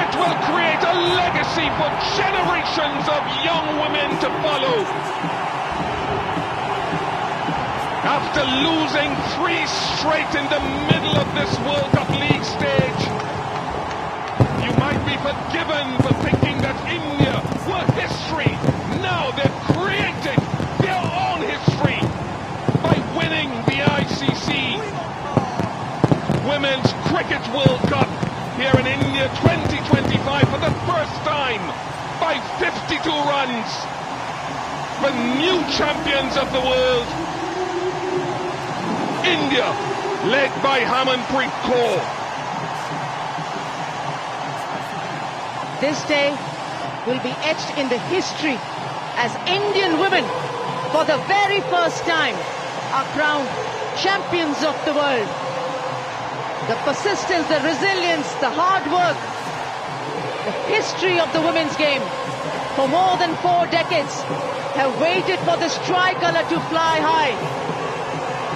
It will create a legacy for generations of young women to follow. After losing 3 straight in the middle of this World Cup League stage, you might be forgiven for thinking that India were history. Now they've created their own history by winning the ICC Women's Cricket World Cup here in India 2025 for the first time by 52 runs. The new champions of the world, India, led by Harmanpreet Kaur. This day will be etched in the history as Indian women, for the very first time, are crowned champions of the world. The persistence, the resilience, the hard work, the history of the women's game for more than 4 decades have waited for this tricolour to fly high.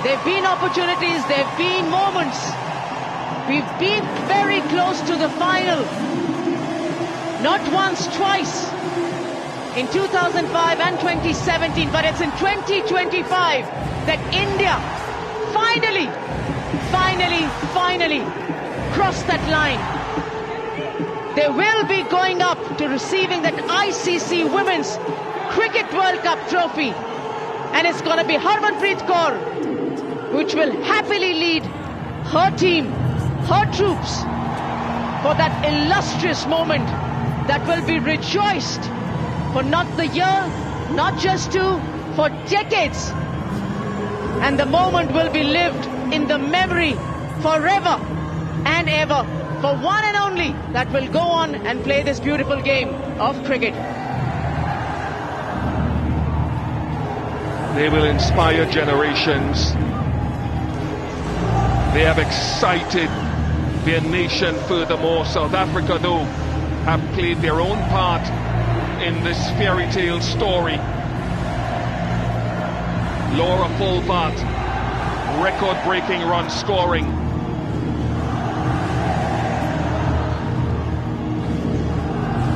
There have been opportunities, there have been moments. We've been very close to the final. Not once, twice. In 2005 and 2017, but it's in 2025 that India finally crossed that line. They will be going up to receiving that ICC Women's Cricket World Cup trophy. And it's going to be Harmanpreet Kaur, which will happily lead her team, her troops, for that illustrious moment that will be rejoiced for not the year, not just 2, for decades. And the moment will be lived in the memory forever and ever for one and only that will go on and play this beautiful game of cricket. They will inspire generations. They have excited their nation furthermore. South Africa, though, have played their own part in this fairy tale story. Laura Fulbart, record-breaking run scoring.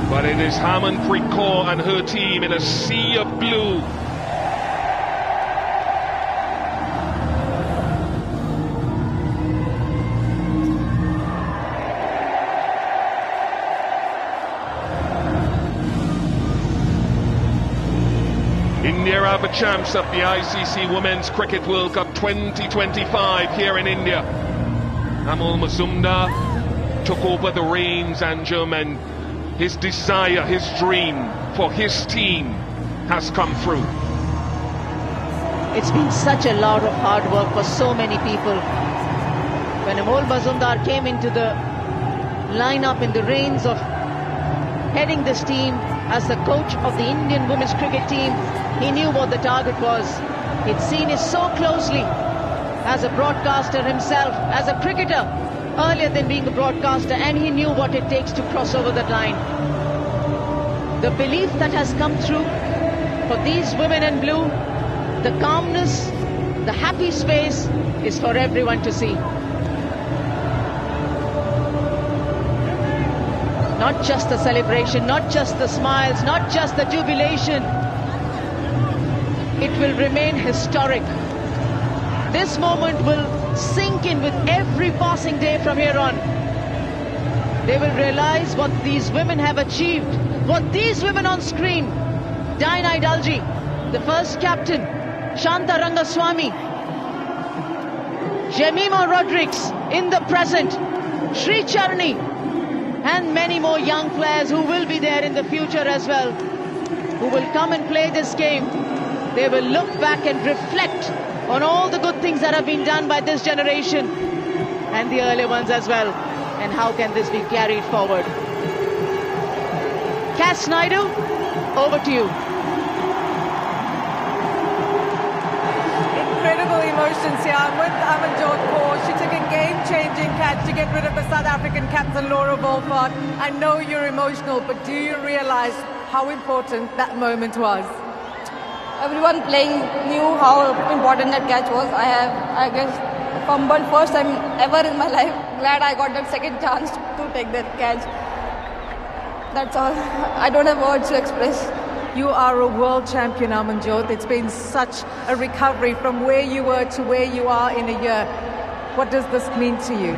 But it is Harmanpreet Kaur and her team in a sea of blue. India are the champs of the ICC Women's Cricket World Cup 2025 here in India. Amol Mazumdar took over the reins, and German, his desire, his dream for his team has come through. It's been such a lot of hard work for so many people. When Amol Mazumdar came into the lineup in the reins of heading this team as the coach of the Indian women's cricket team, he knew what the target was. He'd seen it so closely as a broadcaster himself, as a cricketer, earlier than being a broadcaster, and he knew what it takes to cross over that line. The belief that has come through for these women in blue, the calmness, the happy space is for everyone to see. Not just the celebration, not just the smiles, not just the jubilation. It will remain historic. This moment will sink in with every passing day from here on. They will realize what these women have achieved, what these women on screen, Diana Idalji, the first captain, Shanta Rangaswamy, Jemima Rodrigues in the present, Sri Charni, and many more young players who will be there in the future as well, who will come and play this game. They will look back and reflect on all the good things that have been done by this generation and the earlier ones as well. And how can this be carried forward? Cass Naidu, over to you. Incredible emotions here. I'm with Amanjot Kaur. She took a game-changing catch to get rid of the South African captain, Laura Wolfart. I know you're emotional, but do you realize how important that moment was? Everyone playing knew how important that catch was. I guess, fumbled first time ever in my life. Glad I got that second chance to take that catch. That's all. I don't have words to express. You are a world champion, Amanjot. It's been such a recovery from where you were to where you are in a year. What does this mean to you?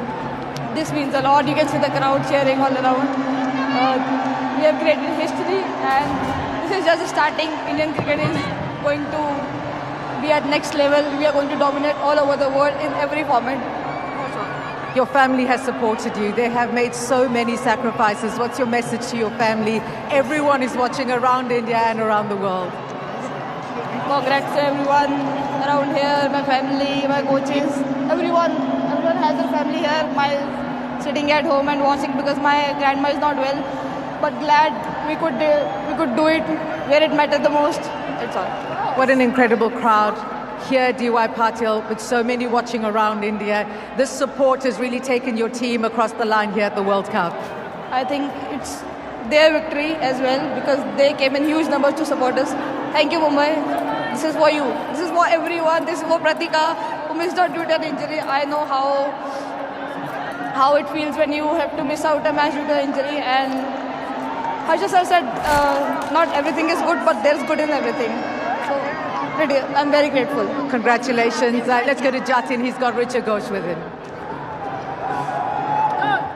This means a lot. You can see the crowd cheering all around. We have created history, and this is just starting. Indian cricket is going to be at next level. We are going to dominate all over the world in every format. Your family has supported you. They have made so many sacrifices. What's your message to your family? Everyone is watching around India and around the world. Congrats to everyone around here, my family, my coaches, everyone has a family here. My sitting at home and watching because my grandma is not well, but glad we could do it where it mattered the most. That's all. What an incredible crowd here, DY Patil, with so many watching around India. This support has really taken your team across the line here at the World Cup. I think it's their victory as well because they came in huge numbers to support us. Thank you, Mumbai. This is for you. This is for everyone. This is for Pratika, who missed out due to an injury. I know how it feels when you have to miss out a match due to an injury. And Harsha sir said, not everything is good, but there's good in everything. So I'm very grateful. Congratulations. Let's go to Jatin. He's got Richa Ghosh with him.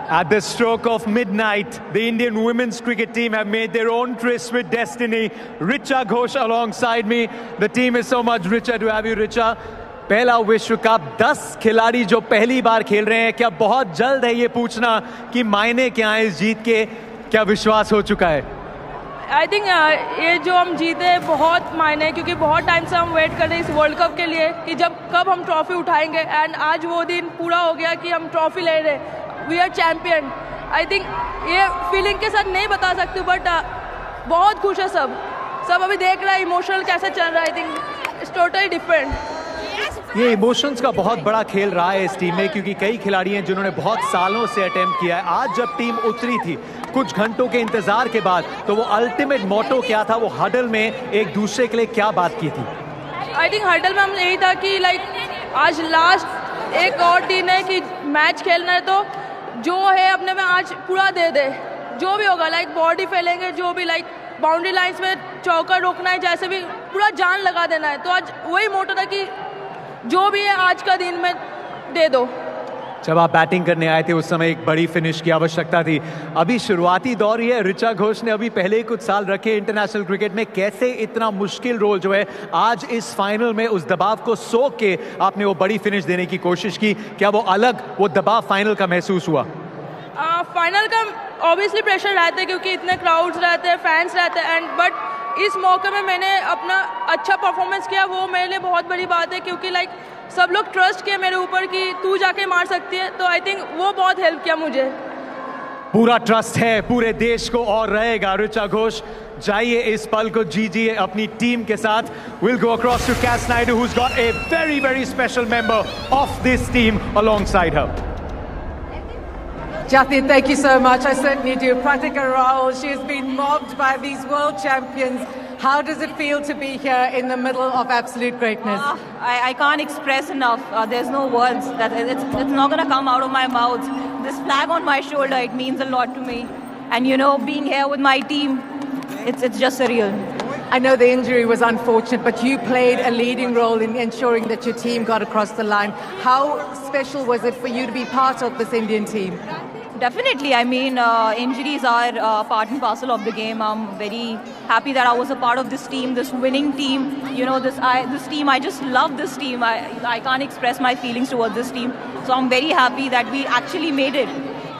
At the stroke of midnight, the Indian women's cricket team have made their own tryst with destiny. Richa Ghosh alongside me. The team is so much richer to have you, Richa. पहला विश्व cup 10 खिलाड़ी जो पहली बार खेल रहे हैं, क्या बहुत जल्द है ये पूछना कि मायने क्या है इस जीत के, क्या विश्वास हो चुका है? आई थिंक ये जो हम जीते बहुत मायने है क्योंकि बहुत टाइम से हम वेट कर रहे हैं इस वर्ल्ड कप के लिए कि कब हम ट्रॉफी उठाएंगे एंड आज वो दिन पूरा हो गया कि हम ट्रॉफी ले रहे हैं. We are champion. I think ये फीलिंग के साथ नहीं बता सकती बट बहुत खुश है सब अभी देख रहा है इमोशनल कैसे चल रहा है. I think it's totally different. ये इमोशंस का बहुत बड़ा खेल रहा है इस टीम में क्योंकि कई खिलाड़ी हैं जिन्होंने बहुत सालों से अटेम्प्ट किया है. आज जब टीम उतरी थी कुछ घंटों के इंतजार के बाद तो वो अल्टीमेट मोटो क्या था, वो हडल में एक दूसरे के लिए क्या बात की थी? आई थिंक हडल में हम यही था कि आज लास्ट एक और दिन है कि मैच खेलना है तो जो है अपने में आज पूरा दे दे. जो भी होगा बॉडी फैलेंगे जो भी बाउंड्री लाइंस में चौका रोकना है जैसे भी पूरा जान लगा देना है. तो आज वही मोटो था कि जो भी है आज का दिन में दे दो. जब आप बैटिंग करने आए थे उस समय एक बड़ी फिनिश की आवश्यकता थी. अभी शुरुआती दौर ही है. ऋचा घोष ने अभी पहले ही कुछ साल रखे इंटरनेशनल क्रिकेट में. कैसे इतना मुश्किल रोल जो है आज इस फाइनल में उस दबाव को सोख के आपने वो बड़ी फिनिश देने की कोशिश की, क्या वो दबाव फाइनल का महसूस हुआ? फाइनल का ऑब्वियसली प्रेशर रहता है क्योंकि इतने क्राउड्स रहते हैं, फैंस रहते हैं बट इस मौके में मैंने अपना अच्छा परफॉर्मेंस किया. वो मेरे लिए बहुत बड़ी बात है क्योंकि सब लोग ट्रस्ट किए मेरे ऊपर कि तू जाके मार सकती है. तो आई थिंक वो बहुत हेल्प किया मुझे. पूरा ट्रस्ट है पूरे देश को और रहेगा. ऋचा घोष जाइए इस पल को जीजिए अपनी टीम के साथ. We'll go across to Cass Naidoo who's got a very very special member of this team alongside her. Jatin, thank you so much. I certainly do. Pratika Rahul, she has been mobbed by these world champions. How does it feel to be here in the middle of absolute greatness? I can't express enough. There's no words. It's not going to come out of my mouth. This flag on my shoulder, it means a lot to me. And being here with my team, it's just surreal. I know the injury was unfortunate, but you played a leading role in ensuring that your team got across the line. How special was it for you to be part of this Indian team? Definitely. I mean, injuries are part and parcel of the game. I'm very happy that I was a part of this team, this winning team. This team, I just love this team. I can't express my feelings towards this team. So I'm very happy that we actually made it.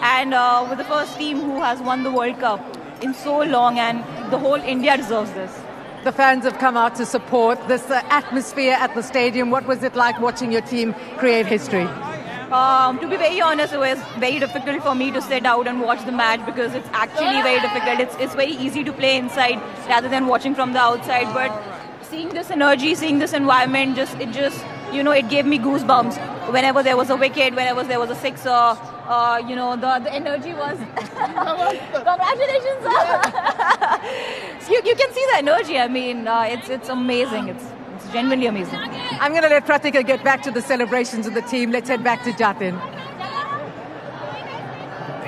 And we're the first team who has won the World Cup in so long, and the whole India deserves this. The fans have come out to support this atmosphere at the stadium. What was it like watching your team create history? To be very honest, it was very difficult for me to sit out and watch the match because it's actually very difficult. It's very easy to play inside rather than watching from the outside. But seeing this energy, seeing this environment, it gave me goosebumps. Whenever there was a wicket, whenever there was a sixer, the energy was. Congratulations! you can see the energy. I mean, it's amazing. It's genuinely amazing. I'm going to let Pratika get back to the celebrations of the team. Let's head back to Jatin.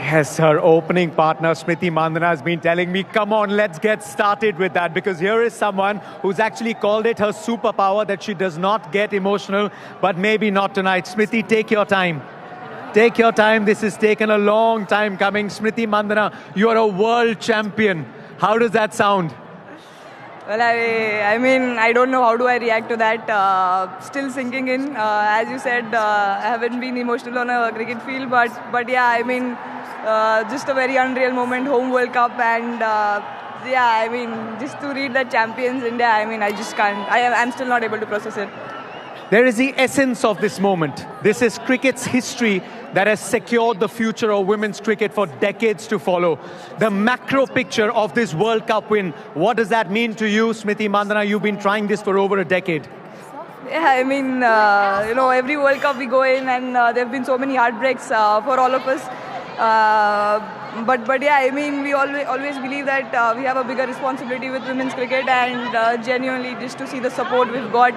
Yes, her opening partner, Smriti Mandhana, has been telling me, come on, let's get started with that. Because here is someone who's actually called it her superpower that she does not get emotional, but maybe not tonight. Smriti, take your time. Take your time. This has taken a long time coming. Smriti Mandhana, you are a world champion. How does that sound? Well, I mean, I don't know how do I react to that. Still sinking in. As you said, I haven't been emotional on a cricket field, but yeah, I mean, just a very unreal moment, home World Cup, and yeah, I mean, just to read the champions India, I mean, I just can't. I'm still not able to process it. There is the essence of this moment. This is cricket's history that has secured the future of women's cricket for decades to follow. The macro picture of this World Cup win, what does that mean to you, Smriti Mandhana? You've been trying this for over a decade. Yeah, I mean, you know, every World Cup we go in and there have been so many heartbreaks for all of us. But yeah, I mean, we always believe that we have a bigger responsibility with women's cricket, and genuinely just to see the support we've got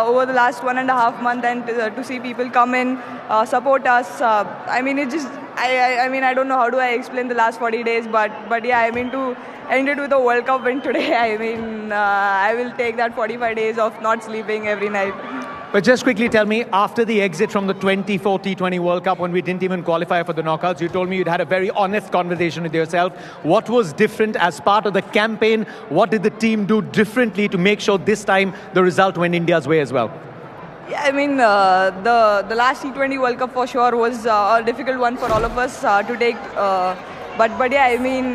over the last 1.5 months, and to see people come in, support us. I mean, it just, I mean, I don't know how do I explain the last 40 days, but yeah, I mean, to end it with a World Cup win today, I mean, I will take that 45 days of not sleeping every night. But just quickly tell me, after the exit from the 2024 T20 World Cup, when we didn't even qualify for the knockouts, you told me you'd had a very honest conversation with yourself. What was different as part of the campaign? What did the team do differently to make sure this time the result went India's way as well? Yeah, I mean, the last T20 World Cup for sure was a difficult one for all of us to take. But yeah, I mean,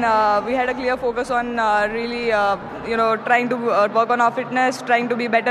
we had a clear focus on really, you know, trying to work on our fitness, trying to be better